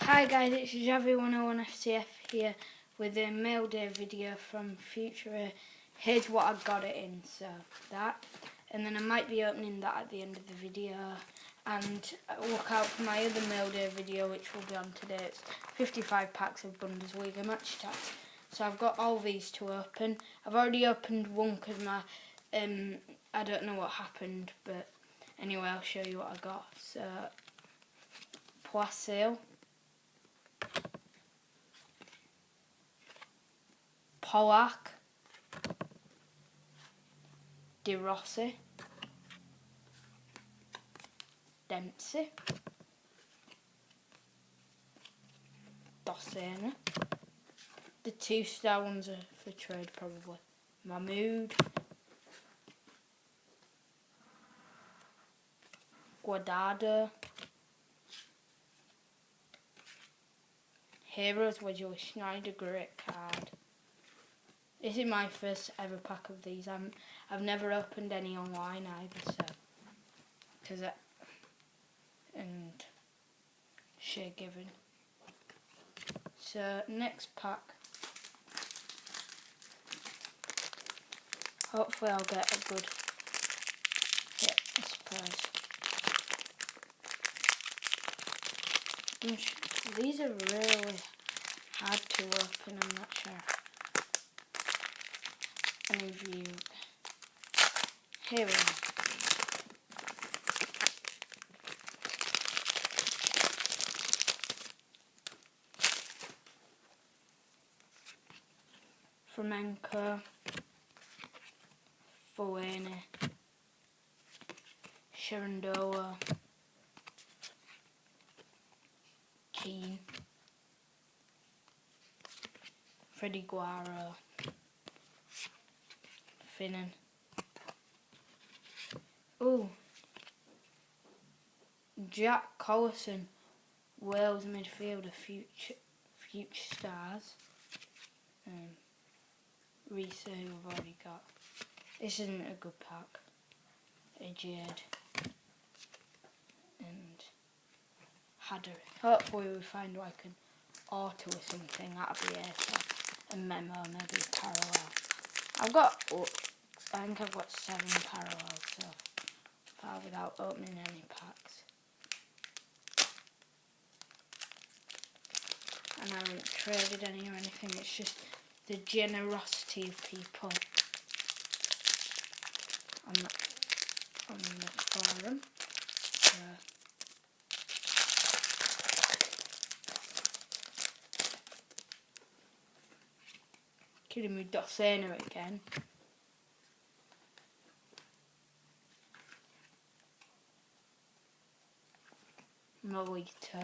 Hi guys, it's Javi101FCF here with a Mailday video from Futera. Here's what I got it in, so that, and then I might be opening that at the end of the video, and look out for my other Mailday video which will be on today. It's 55 packs of Bundesliga match stats. So I've got all these to open. I've already opened one because my, I don't know what happened, but anyway I'll show you what I got. So, Poisson, Polak, De Rossi, Dempsey, Dossena. The 2-star ones are for trade probably. Mahmoud, Guardado, Heroes Wedge with Sneidjer, great card. This is my first ever pack of these. I've never opened any online either, so and share given. So next pack. Hopefully I'll get a good hit, I suppose. These are really hard to open, I'm not sure. Any of you. Here we go. Flamenco, Fulani, Shenandoah, Keane, Freddie Guaro, Finnan. Ooh, Jack Collison, Wales midfielder, future stars. Risa, who I've already got. This isn't a good pack. Ajed and Hadder. Hopefully we find like an auto or something. That'll be it. A memo, maybe a parallel. I think I've got 7 parallels so far without opening any packs. And I haven't traded any or anything, it's just the generosity of people on the forum. Kidding me, Dossena again. Molita.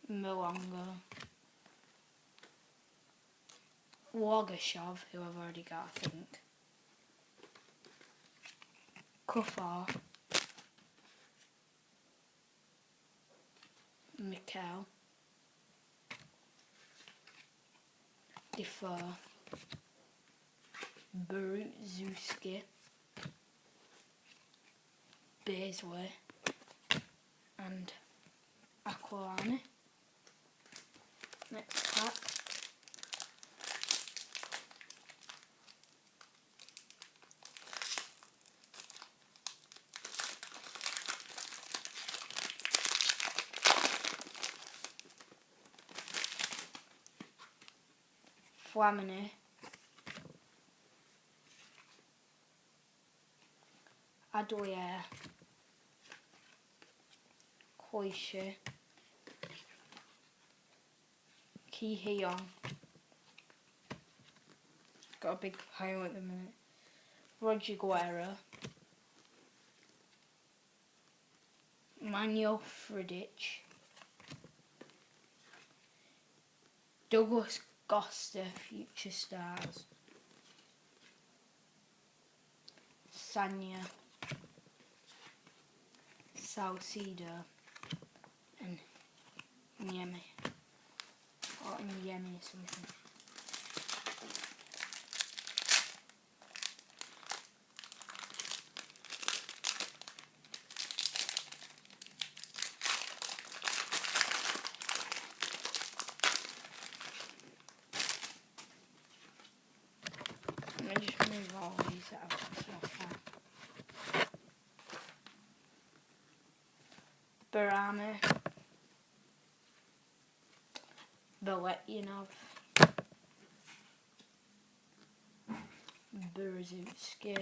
Milonga, Wogashov, who I've already got, I think. Kufar, Mikkel, Defoe, Beruzewski, Beasley, and Aquilani. Next pack. Flamini, Adouyer, Koishe, Ki Hyung. Got a big pile at the minute. Roger Guerra, Manuel Friedrich, Douglas Costa, future stars, Sanya, Salcido, and Niemi. Or Niemi or something. all these that I've got so far. Barana, Beletyanov, Berezutski,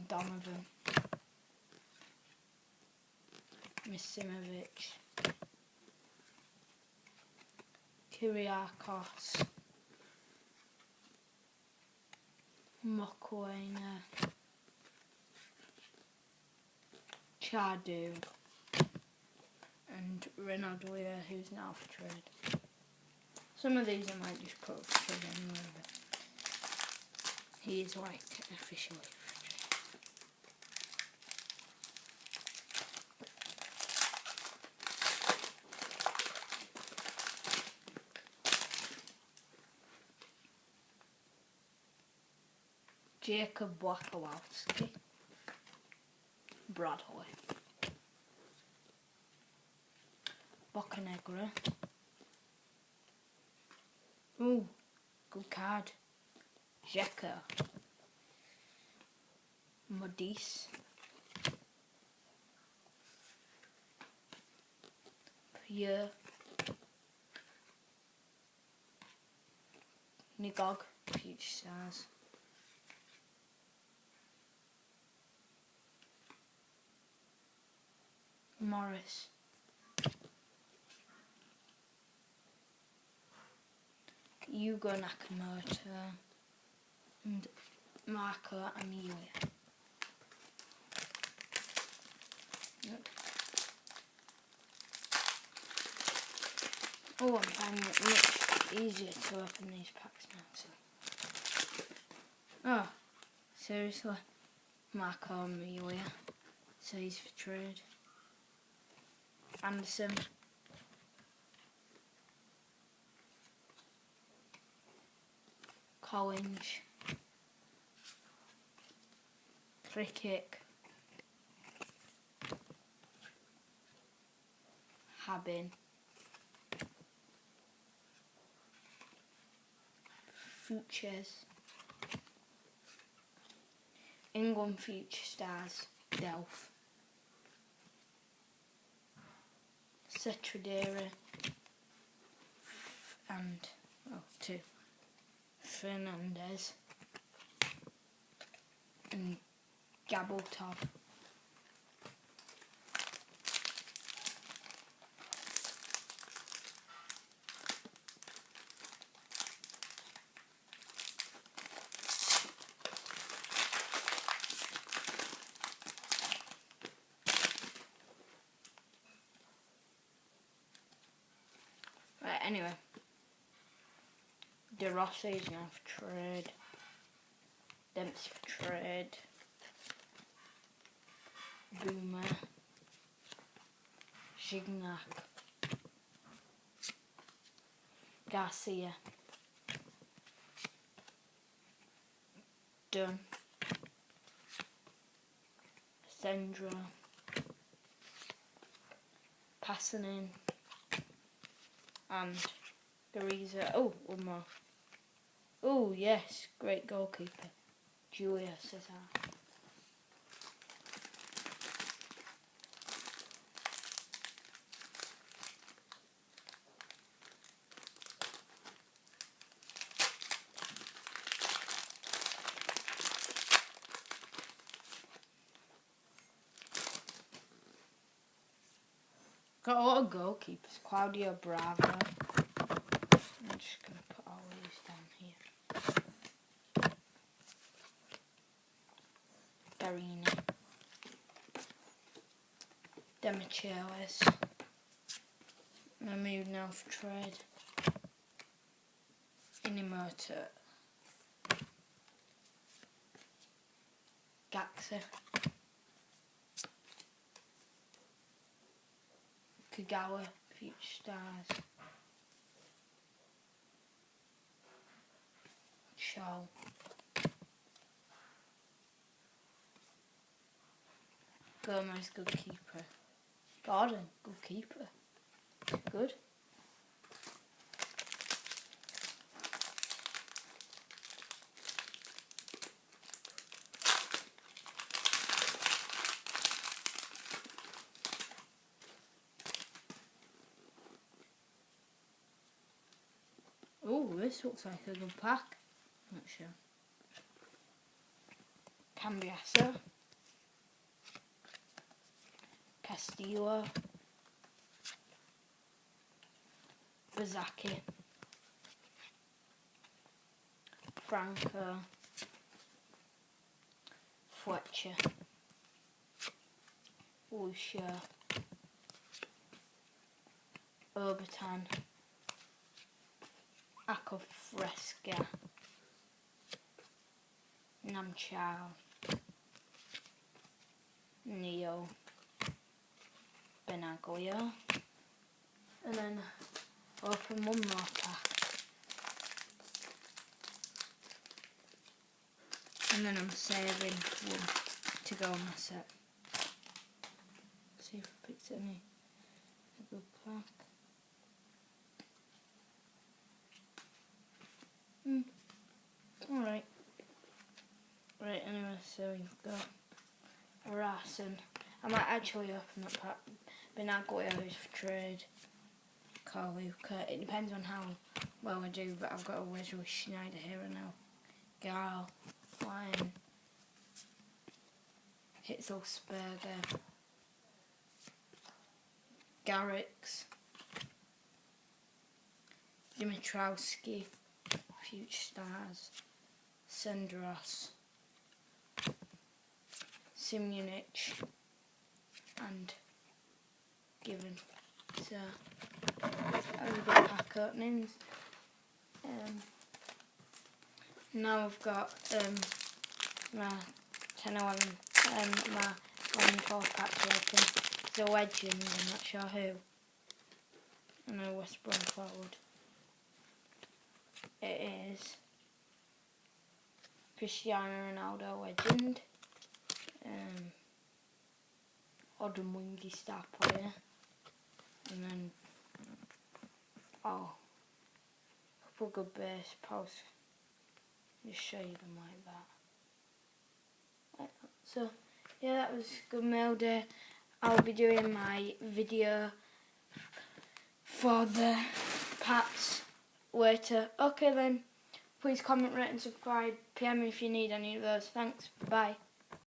Donovan, Misimovic, Kyriakos, Mokwena, Chadu, and Ronaldo, who's now for trade. Some of these I might just put for trade anyway, but he is like officially for trade. Jacob Wakowski, Bradley, Bocanegra. Ooh, good card. Jeka, Modis, Pierre, Nigog, Future Stars, Morris, Hugo Nakamoto, and Marco Amelia. Yep. Oh, I'm finding it much easier to open these packs now. So. Oh, seriously? Marco Amelia. So he's for trade. Anderson. Collins. Cricket. Habin. Futures. England Future Stars. Delph. Cetradera. And, two. Fernandez. And Gaboltov. Right, anyway. De Rossi is now for trade. Dempsey for trade. Boomer. Gignac. Garcia. Dunn. Sandra. Passing in. And Gariza. Oh, one more. Oh, yes, great goalkeeper. Julio Cesar. Got a lot of goalkeepers. Claudio Bravo. I'm just going to put all these down here. Garini. Demichelis. I move now for trade. Inimoto. Gaxa. Kagawa, Future Stars. Shaw. Gomez, good keeper. Gordon, good keeper. Good. this looks like a good pack. Not sure. Cambiasso, Castillo, Bazaki, Franco, Fletcher, Lucia, Obertan, Akofresca, Namchao, Neo, Benaglio, and then open one more pack. And then I'm saving one to go on my set. See if I picked any a good pack. Alright. Right, anyway, so you've got Arasen. I might actually open that pack. Benaglio is for trade. Carluca. It depends on how well I do, but I've got a wedge with Sneidjer Hero now. Gal, Lion, Hitzelsberger, Garrix, Dimitrowski, Future Stars, Sendros, Simunich, and Given. So, that was a good pack openings. Now I've got my 10-11, my 1-4 pack to open. It's a legend, I'm not sure who. And a West Brom forward. It is Cristiano Ronaldo legend. Odd and wingy star player. And then, a couple good base posts. Just show you them like that. So, yeah, that was good mail day. I'll be doing my video for the packs later. Okay then, please comment, rate and subscribe. PM me if you need any of those. Thanks, bye.